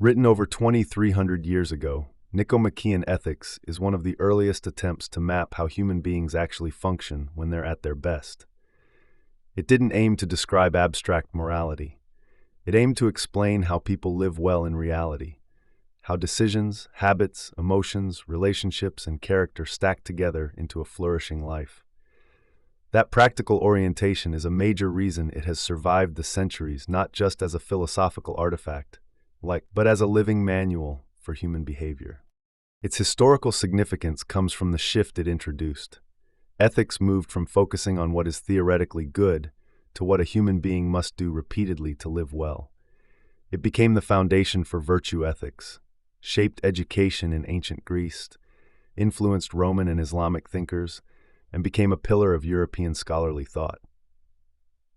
Written over 2,300 years ago, Nicomachean Ethics is one of the earliest attempts to map how human beings actually function when they're at their best. It didn't aim to describe abstract morality. It aimed to explain how people live well in reality, how decisions, habits, emotions, relationships, and character stack together into a flourishing life. That practical orientation is a major reason it has survived the centuries, not just as a philosophical artifact, but as a living manual for human behavior. Its historical significance comes from the shift it introduced. Ethics moved from focusing on what is theoretically good to what a human being must do repeatedly to live well. It became the foundation for virtue ethics, shaped education in ancient Greece, influenced Roman and Islamic thinkers, and became a pillar of European scholarly thought.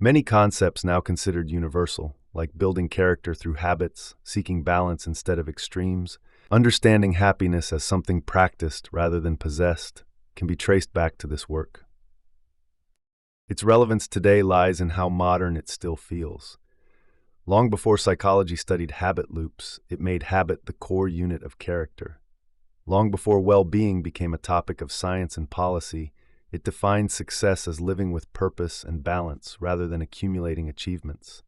Many concepts now considered universal, like building character through habits, seeking balance instead of extremes, understanding happiness as something practiced rather than possessed, can be traced back to this work. Its relevance today lies in how modern it still feels. Long before psychology studied habit loops, it made habit the core unit of character. Long before well-being became a topic of science and policy, it defined success as living with purpose and balance rather than accumulating achievements.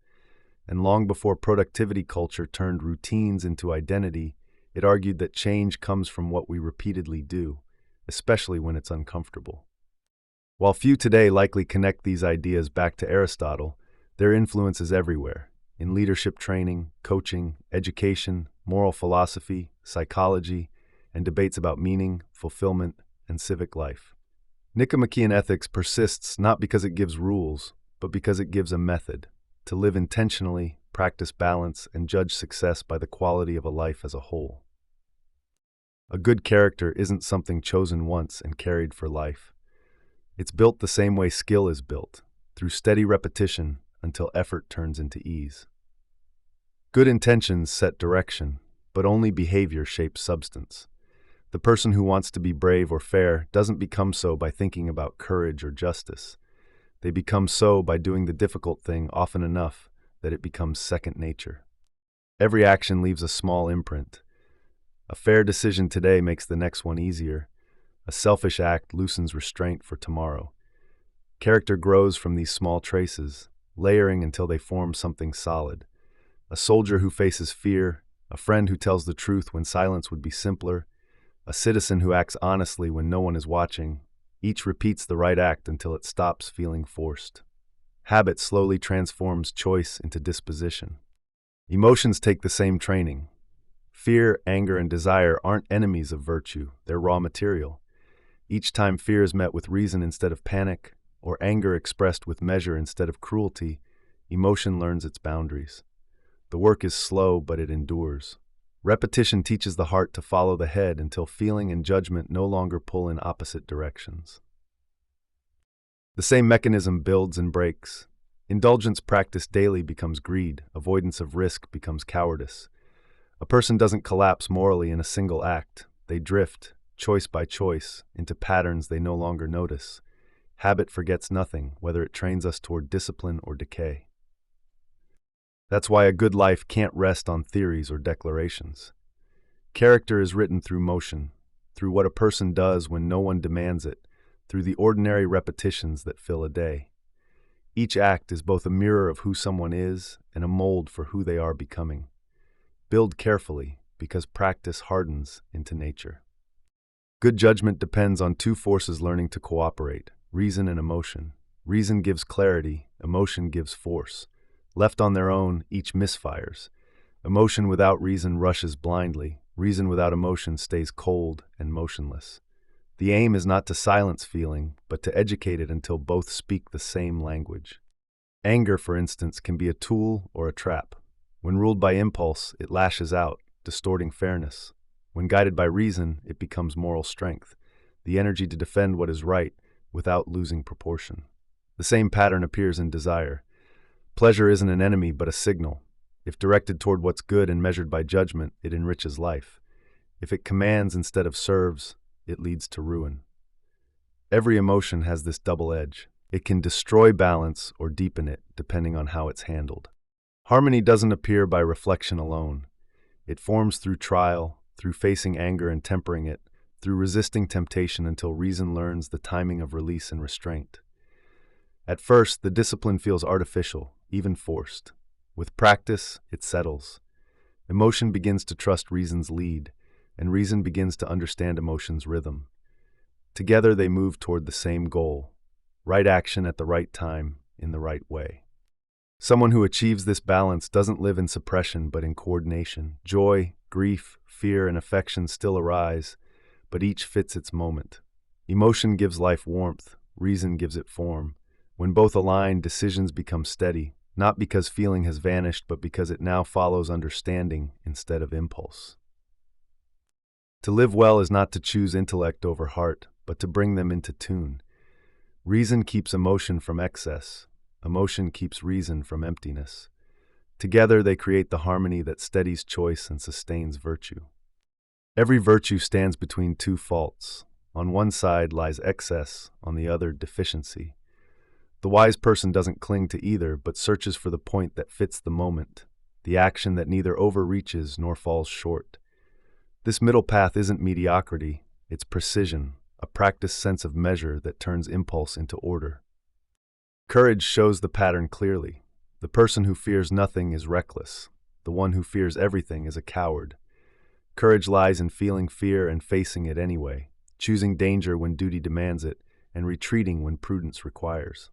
And long before productivity culture turned routines into identity, it argued that change comes from what we repeatedly do, especially when it's uncomfortable. While few today likely connect these ideas back to Aristotle, their influence is everywhere, in leadership training, coaching, education, moral philosophy, psychology, and debates about meaning, fulfillment, and civic life. Nicomachean Ethics persists not because it gives rules, but because it gives a method to live intentionally, practice balance, and judge success by the quality of a life as a whole. A good character isn't something chosen once and carried for life. It's built the same way skill is built, through steady repetition until effort turns into ease. Good intentions set direction, but only behavior shapes substance. The person who wants to be brave or fair doesn't become so by thinking about courage or justice. They become so by doing the difficult thing often enough that it becomes second nature. Every action leaves a small imprint. A fair decision today makes the next one easier. A selfish act loosens restraint for tomorrow. Character grows from these small traces, layering until they form something solid. A soldier who faces fear, a friend who tells the truth when silence would be simpler, a citizen who acts honestly when no one is watching. Each repeats the right act until it stops feeling forced. Habit slowly transforms choice into disposition. Emotions take the same training. Fear, anger, and desire aren't enemies of virtue, they're raw material. Each time fear is met with reason instead of panic, or anger expressed with measure instead of cruelty, emotion learns its boundaries. The work is slow, but it endures. Repetition teaches the heart to follow the head until feeling and judgment no longer pull in opposite directions. The same mechanism builds and breaks. Indulgence practiced daily becomes greed, avoidance of risk becomes cowardice. A person doesn't collapse morally in a single act. They drift, choice by choice, into patterns they no longer notice. Habit forgets nothing, whether it trains us toward discipline or decay. That's why a good life can't rest on theories or declarations. Character is written through motion, through what a person does when no one demands it, through the ordinary repetitions that fill a day. Each act is both a mirror of who someone is and a mold for who they are becoming. Build carefully, because practice hardens into nature. Good judgment depends on two forces learning to cooperate, reason and emotion. Reason gives clarity, emotion gives force. Left on their own, each misfires. Emotion without reason rushes blindly. Reason without emotion stays cold and motionless. The aim is not to silence feeling, but to educate it until both speak the same language. Anger, for instance, can be a tool or a trap. When ruled by impulse, it lashes out, distorting fairness. When guided by reason, it becomes moral strength, the energy to defend what is right without losing proportion. The same pattern appears in desire. Pleasure isn't an enemy but a signal. If directed toward what's good and measured by judgment, it enriches life. If it commands instead of serves, it leads to ruin. Every emotion has this double edge. It can destroy balance or deepen it, depending on how it's handled. Harmony doesn't appear by reflection alone. It forms through trial, through facing anger and tempering it, through resisting temptation until reason learns the timing of release and restraint. At first, the discipline feels artificial, even forced. With practice, it settles. Emotion begins to trust reason's lead, and reason begins to understand emotion's rhythm. Together they move toward the same goal: right action at the right time, in the right way. Someone who achieves this balance doesn't live in suppression but in coordination. Joy, grief, fear, and affection still arise, but each fits its moment. Emotion gives life warmth, reason gives it form. When both align, decisions become steady, not because feeling has vanished, but because it now follows understanding instead of impulse. To live well is not to choose intellect over heart, but to bring them into tune. Reason keeps emotion from excess. Emotion keeps reason from emptiness. Together they create the harmony that steadies choice and sustains virtue. Every virtue stands between two faults. On one side lies excess, on the other deficiency. The wise person doesn't cling to either, but searches for the point that fits the moment, the action that neither overreaches nor falls short. This middle path isn't mediocrity, it's precision, a practiced sense of measure that turns impulse into order. Courage shows the pattern clearly. The person who fears nothing is reckless. The one who fears everything is a coward. Courage lies in feeling fear and facing it anyway, choosing danger when duty demands it, and retreating when prudence requires.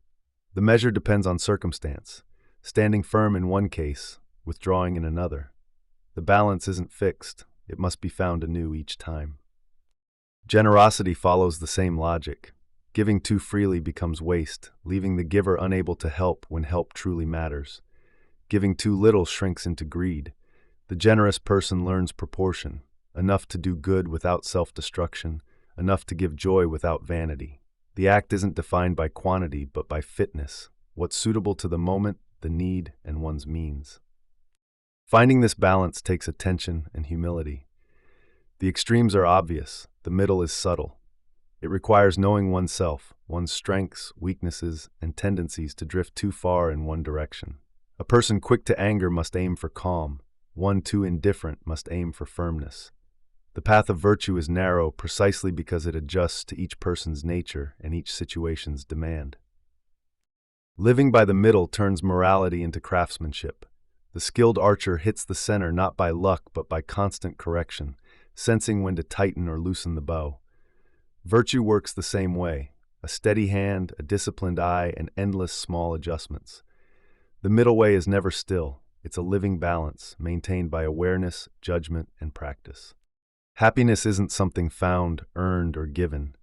The measure depends on circumstance, standing firm in one case, withdrawing in another. The balance isn't fixed, it must be found anew each time. Generosity follows the same logic. Giving too freely becomes waste, leaving the giver unable to help when help truly matters. Giving too little shrinks into greed. The generous person learns proportion, enough to do good without self-destruction, enough to give joy without vanity. The act isn't defined by quantity, but by fitness, what's suitable to the moment, the need, and one's means. Finding this balance takes attention and humility. The extremes are obvious, the middle is subtle. It requires knowing oneself, one's strengths, weaknesses, and tendencies to drift too far in one direction. A person quick to anger must aim for calm. One too indifferent must aim for firmness. The path of virtue is narrow precisely because it adjusts to each person's nature and each situation's demand. Living by the middle turns morality into craftsmanship. The skilled archer hits the center not by luck but by constant correction, sensing when to tighten or loosen the bow. Virtue works the same way: a steady hand, a disciplined eye, and endless small adjustments. The middle way is never still. It's a living balance, maintained by awareness, judgment, and practice. Happiness isn't something found, earned, or given.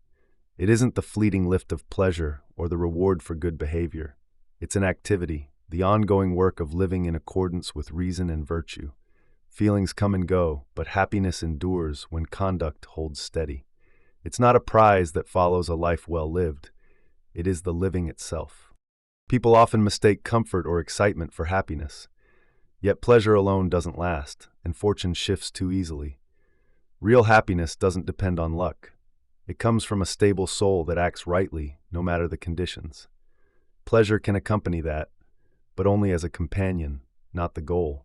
It isn't the fleeting lift of pleasure or the reward for good behavior. It's an activity, the ongoing work of living in accordance with reason and virtue. Feelings come and go, but happiness endures when conduct holds steady. It's not a prize that follows a life well lived. It is the living itself. People often mistake comfort or excitement for happiness. Yet pleasure alone doesn't last, and fortune shifts too easily. Real happiness doesn't depend on luck. It comes from a stable soul that acts rightly, no matter the conditions. Pleasure can accompany that, but only as a companion, not the goal.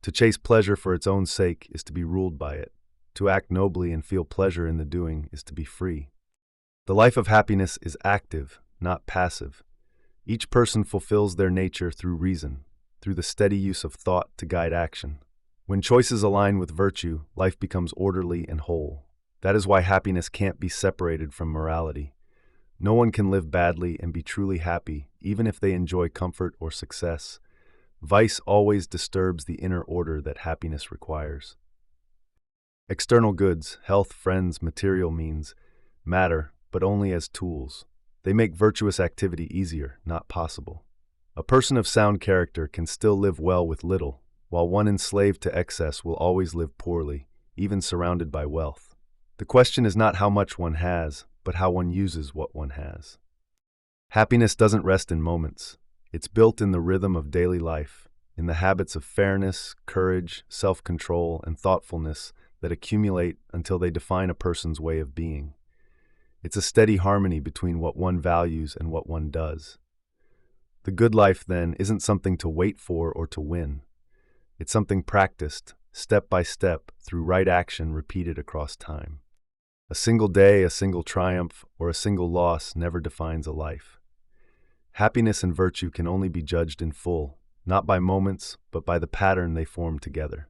To chase pleasure for its own sake is to be ruled by it. To act nobly and feel pleasure in the doing is to be free. The life of happiness is active, not passive. Each person fulfills their nature through reason, through the steady use of thought to guide action. When choices align with virtue, life becomes orderly and whole. That is why happiness can't be separated from morality. No one can live badly and be truly happy, even if they enjoy comfort or success. Vice always disturbs the inner order that happiness requires. External goods, health, friends, material means, matter, but only as tools. They make virtuous activity easier, not possible. A person of sound character can still live well with little, while one enslaved to excess will always live poorly, even surrounded by wealth. The question is not how much one has, but how one uses what one has. Happiness doesn't rest in moments. It's built in the rhythm of daily life, in the habits of fairness, courage, self-control, and thoughtfulness that accumulate until they define a person's way of being. It's a steady harmony between what one values and what one does. The good life, then, isn't something to wait for or to win. It's something practiced, step by step, through right action repeated across time. A single day, a single triumph, or a single loss never defines a life. Happiness and virtue can only be judged in full, not by moments, but by the pattern they form together.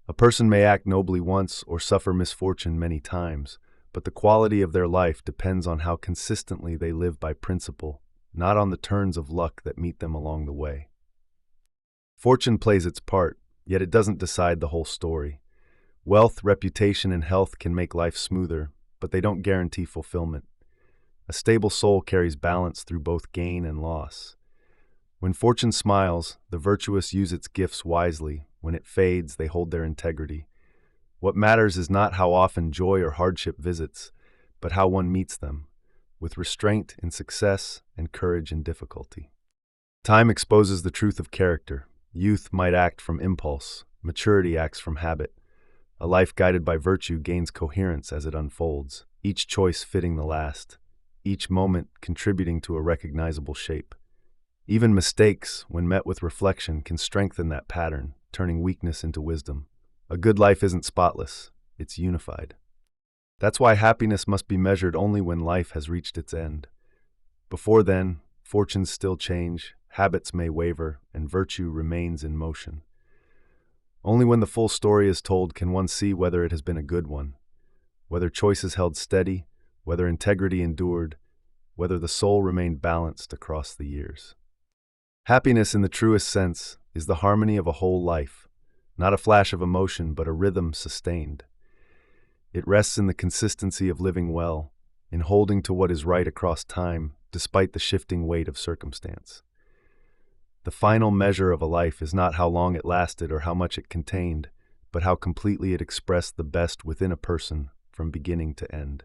A person may act nobly once or suffer misfortune many times, but the quality of their life depends on how consistently they live by principle, not on the turns of luck that meet them along the way. Fortune plays its part, yet it doesn't decide the whole story. Wealth, reputation, and health can make life smoother, but they don't guarantee fulfillment. A stable soul carries balance through both gain and loss. When fortune smiles, the virtuous use its gifts wisely. When it fades, they hold their integrity. What matters is not how often joy or hardship visits, but how one meets them, with restraint in success and courage in difficulty. Time exposes the truth of character. Youth might act from impulse, maturity acts from habit. A life guided by virtue gains coherence as it unfolds, each choice fitting the last, each moment contributing to a recognizable shape. Even mistakes, when met with reflection, can strengthen that pattern, turning weakness into wisdom. A good life isn't spotless, it's unified. That's why happiness must be measured only when life has reached its end. Before then, fortunes still change, habits may waver, and virtue remains in motion. Only when the full story is told can one see whether it has been a good one, whether choices held steady, whether integrity endured, whether the soul remained balanced across the years. Happiness in the truest sense is the harmony of a whole life, not a flash of emotion but a rhythm sustained. It rests in the consistency of living well, in holding to what is right across time despite the shifting weight of circumstance. The final measure of a life is not how long it lasted or how much it contained, but how completely it expressed the best within a person from beginning to end.